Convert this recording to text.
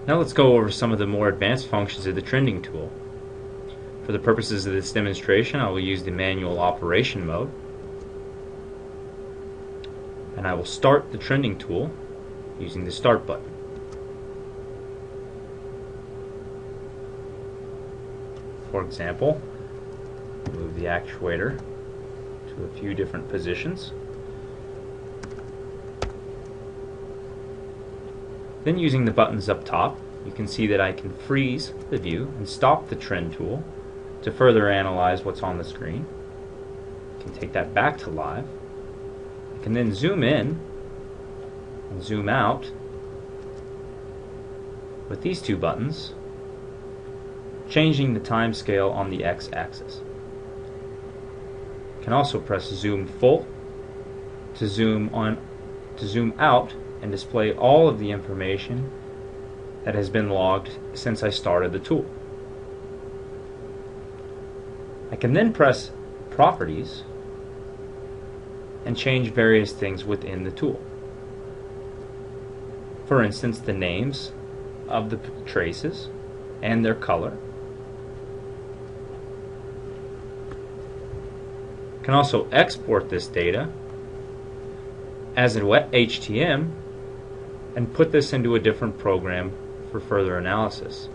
Now let's go over some of the more advanced functions of the trending tool. For the purposes of this demonstration, I will use the manual operation mode. And I will start the trending tool using the start button. For example, move the actuator to a few different positions. Then using the buttons up top, you can see that I can freeze the view and stop the trend tool to further analyze what's on the screen. I can take that back to live. I can then zoom in and zoom out with these two buttons, changing the time scale on the x-axis. I can also press zoom full to zoom out and display all of the information that has been logged since I started the tool. I can then press Properties and change various things within the tool. For instance, the names of the traces and their color. I can also export this data as a wet HTML and put this into a different program for further analysis.